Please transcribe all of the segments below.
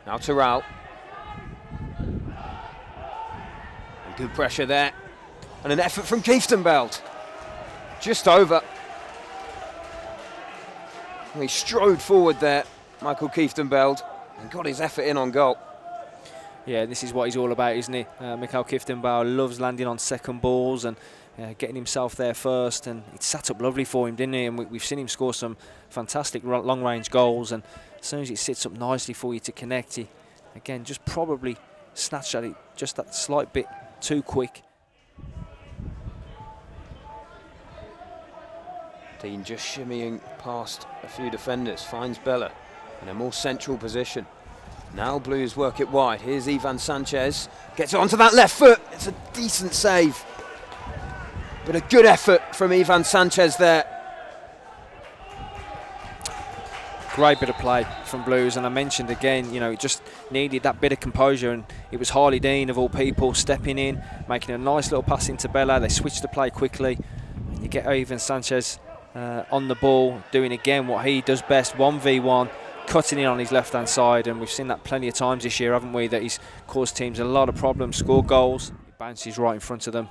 Now Terrell. And good pressure there. And an effort from Kieftenbeld. Just over. He strode forward there, Michael Kieftenbeld, and got his effort in on goal. Yeah, this is what he's all about, isn't he? Michael Kieftenbeld loves landing on second balls and getting himself there first, and it sat up lovely for him, didn't he? And we've seen him score some fantastic long-range goals, and as soon as it sits up nicely for you to connect, he, again, just probably snatched at it just that slight bit too quick. Dean just shimmying past a few defenders, finds Bella in a more central position. Now Blues work it wide. Here's Ivan Sanchez, gets it onto that left foot. It's a decent save, but a good effort from Ivan Sanchez there. Great bit of play from Blues, and I mentioned again, you know, it just needed that bit of composure, and it was Harley Dean of all people stepping in, making a nice little pass into Bella. They switched the play quickly, and you get Ivan Sanchez on the ball, doing again what he does best, 1v1, cutting in on his left-hand side, and we've seen that plenty of times this year, haven't we, that he's caused teams a lot of problems, scored goals, he bounces right in front of them,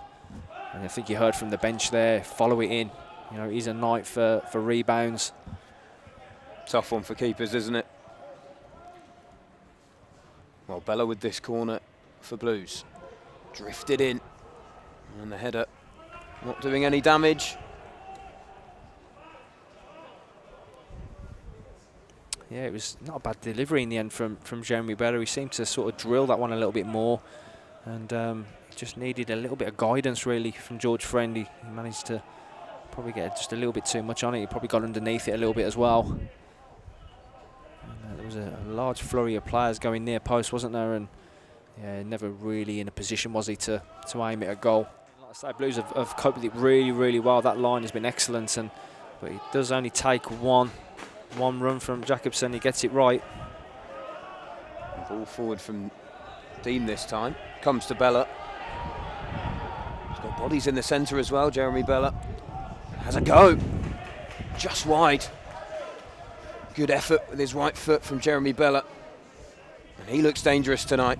and I think you heard from the bench there, follow it in. You know, he's a knight for rebounds. Tough one for keepers, isn't it? Well, Bella with this corner for Blues. Drifted in, and the header not doing any damage. Yeah, it was not a bad delivery in the end from Jeremy Bella. He seemed to sort of drill that one a little bit more, and just needed a little bit of guidance really from George Friend. He managed to probably get just a little bit too much on it. He probably got underneath it a little bit as well. And, there was a large flurry of players going near post, wasn't there? And yeah, never really in a position was he to aim at a goal. Like I say, Blues have coped with it really, really well. That line has been excellent, but it does only take one run from Jacobson. He gets it right. Ball forward from Dean this time. Comes to Bella. He's got bodies in the centre as well, Jeremy Bella. Has a go. Just wide. Good effort with his right foot from Jeremy Bella. And he looks dangerous tonight.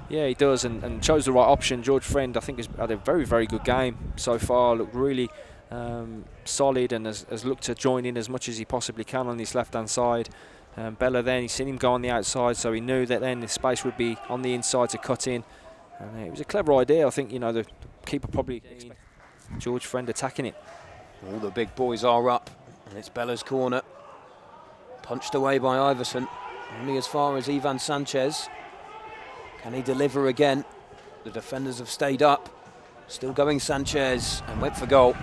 Yeah, he does, and chose the right option. George Friend, I think, has had a very, very good game so far. Looked really solid, and has looked to join in as much as he possibly can on his left-hand side. Bella then, he's seen him go on the outside, so he knew that then the space would be on the inside to cut in. And it was a clever idea. I think, you know, the keeper probably expected George Friend attacking it. All the big boys are up, and it's Bella's corner. Punched away by Iverson, only as far as Ivan Sanchez. Can he deliver again? The defenders have stayed up. Still going Sanchez, and went for goal.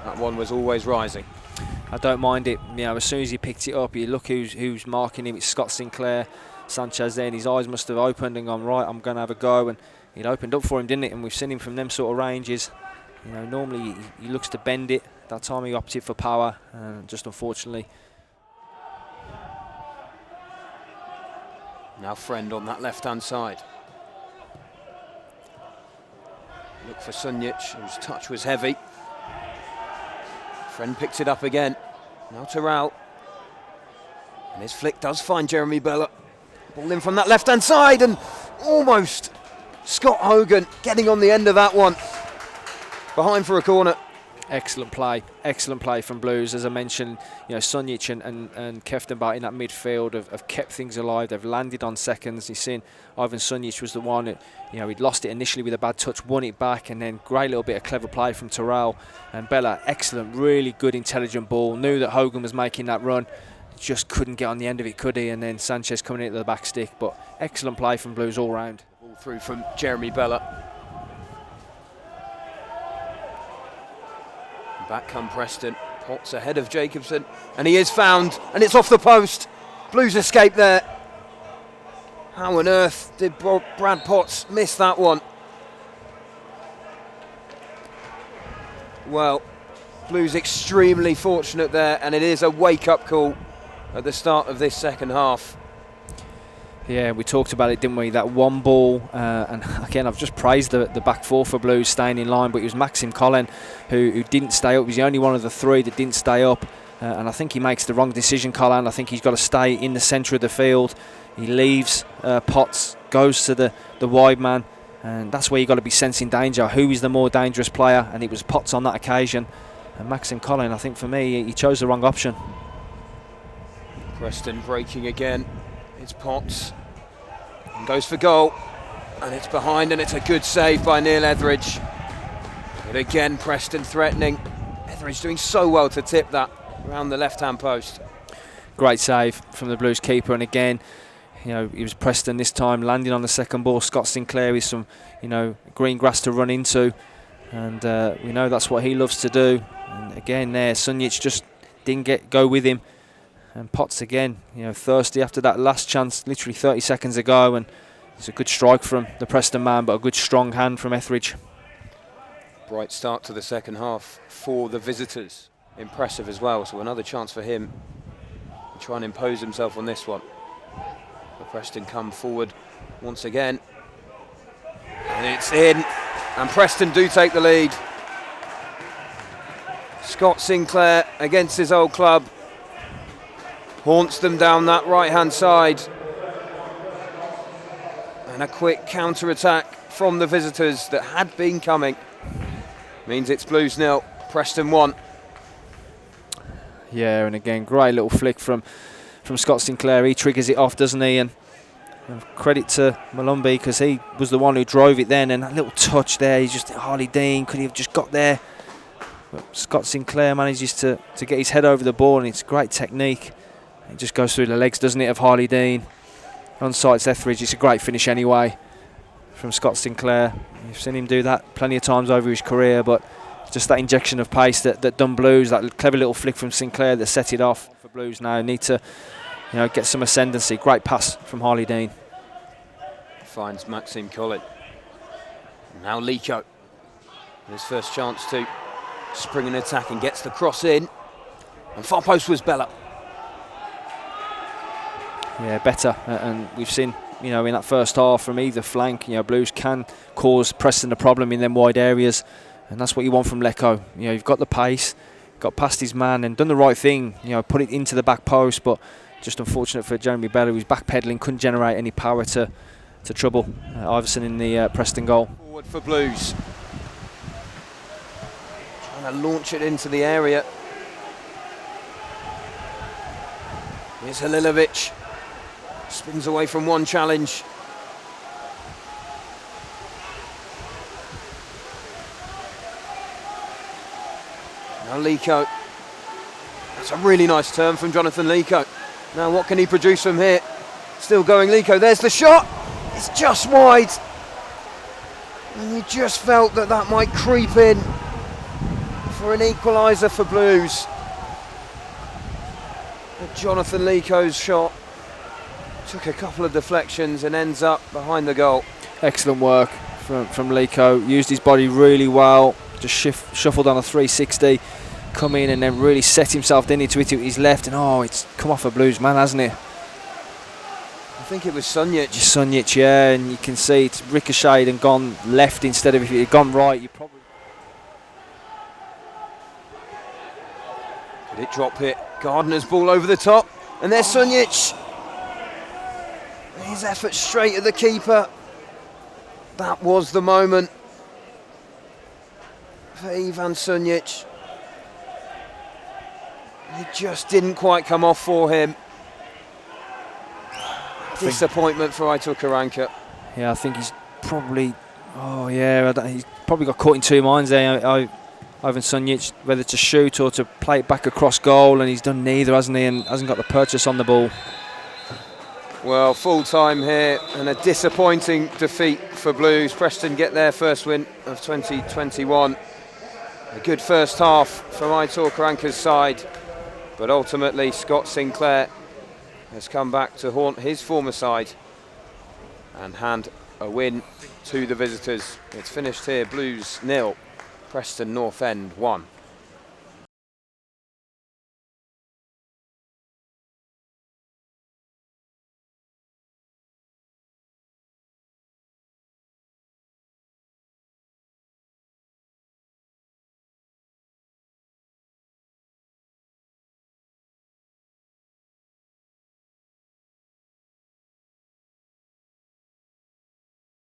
That one was always rising. I don't mind it. You know, as soon as he picked it up, you look who's marking him. It's Scott Sinclair. Sanchez then, his eyes must have opened and gone, right, I'm going to have a go. And it opened up for him, didn't it? And we've seen him from them sort of ranges. You know, normally he looks to bend it. That time he opted for power, just unfortunately. Now Friend on that left-hand side. Look for Sunjic, whose touch was heavy. Friend picks it up again. Now Terrell. And his flick does find Jeremy Bella. Ball in from that left-hand side, and almost Scott Hogan getting on the end of that one. Behind for a corner. Excellent play from Blues. As I mentioned, you know, Sunjic and Kieftenbeld in that midfield have kept things alive. They've landed on seconds. You've seen Ivan Sunjic was the one that, you know, he'd lost it initially with a bad touch, won it back, and then great little bit of clever play from Terrell. And Bella, excellent, really good, intelligent ball. Knew that Hogan was making that run, just couldn't get on the end of it, could he? And then Sanchez coming into the back stick. But excellent play from Blues all round. Ball through from Jeremy Bella. Back come Preston. Potts ahead of Jacobson, and he is found, and it's off the post. Blues escape there. How on earth did Brad Potts miss that one? Well, Blues extremely fortunate there, and it is a wake-up call at the start of this second half. Yeah, we talked about it, didn't we? That one ball, and again, I've just praised the back four for Blues staying in line, but it was Maxim Collin who didn't stay up. He was the only one of the three that didn't stay up. and I think he makes the wrong decision, Colin. I think he's got to stay in the centre of the field. He leaves Potts, goes to the wide man, and that's where you've got to be sensing danger. Who is the more dangerous player? And it was Potts on that occasion. And Maxim Collin, I think for me, he chose the wrong option. Preston breaking again. It's Potts. And goes for goal. And it's behind, and it's a good save by Neil Etheridge. But again, Preston threatening. Etheridge doing so well to tip that around the left-hand post. Great save from the Blues keeper, and again, it was Preston this time landing on the second ball. Scott Sinclair with some, green grass to run into, and we know that's what he loves to do. And again, there, Sunjic just didn't go with him, and Potts again, thirsty after that last chance, literally 30 seconds ago, and it's a good strike from the Preston man, but a good strong hand from Etheridge. Bright start to the second half for the visitors. Impressive as well, so another chance for him to try and impose himself on this one. But Preston come forward once again, and it's in, and Preston do take the lead. Scott Sinclair against his old club haunts them down that right-hand side, and a quick counter-attack from the visitors that had been coming means it's Blues 0, Preston 1. Yeah, and again, great little flick from Scott Sinclair. He triggers it off, doesn't he? And credit to Malumbi, because he was the one who drove it then, and that little touch there, he's just, Harley Dean, could he have just got there? But Scott Sinclair manages to get his head over the ball, and it's great technique. It just goes through the legs, doesn't it, of Harley Dean. Onside Etheridge. It's a great finish anyway from Scott Sinclair. You've seen him do that plenty of times over his career, but just that injection of pace that done Blues, that clever little flick from Sinclair that set it off for Blues now. Need to get some ascendancy. Great pass from Harley Dean. Finds Maxim Collin. Now Lico. His first chance to spring an attack and gets the cross in. And far post was Bella. Yeah, better. And we've seen, in that first half from either flank, Blues can cause Preston a problem in them wide areas. And that's what you want from Lecco. You've got the pace, got past his man and done the right thing, put it into the back post, but just unfortunate for Jeremy Bella, who's backpedaling, couldn't generate any power to trouble Iverson in the Preston goal. Forward for Blues. Trying to launch it into the area. Here's Halilovic. Spins away from one challenge. Now Lico. That's a really nice turn from Jonathan Lico. Now what can he produce from here? Still going Lico. There's the shot. It's just wide. And you just felt that might creep in for an equaliser for Blues. But Jonathan Lico's shot took a couple of deflections and ends up behind the goal. Excellent work from Lico. Used his body really well. Just shuffled on a 360. Come in and then really set himself into it with his left. And it's come off a Blues man, hasn't it? I think it was Sunjic. Sunjic, yeah, and you can see it's ricocheted and gone left instead of, if it had gone right, you probably... Could it drop it? Gardner's ball over the top, and there's Sunjic. His effort straight at the keeper. That was the moment for Ivan Sunjic. It just didn't quite come off for him. Disappointment for Aitor Karanka. Yeah, I think he's probably... he's probably got caught in two minds there, Ivan Sunjic, whether to shoot or to play it back across goal, and he's done neither, hasn't he, and hasn't got the purchase on the ball. Well, full time here, and a disappointing defeat for Blues. Preston get their first win of 2021. A good first half from Aitor Karanka's side, but ultimately Scott Sinclair has come back to haunt his former side and hand a win to the visitors. It's finished here, Blues 0, Preston North End 1.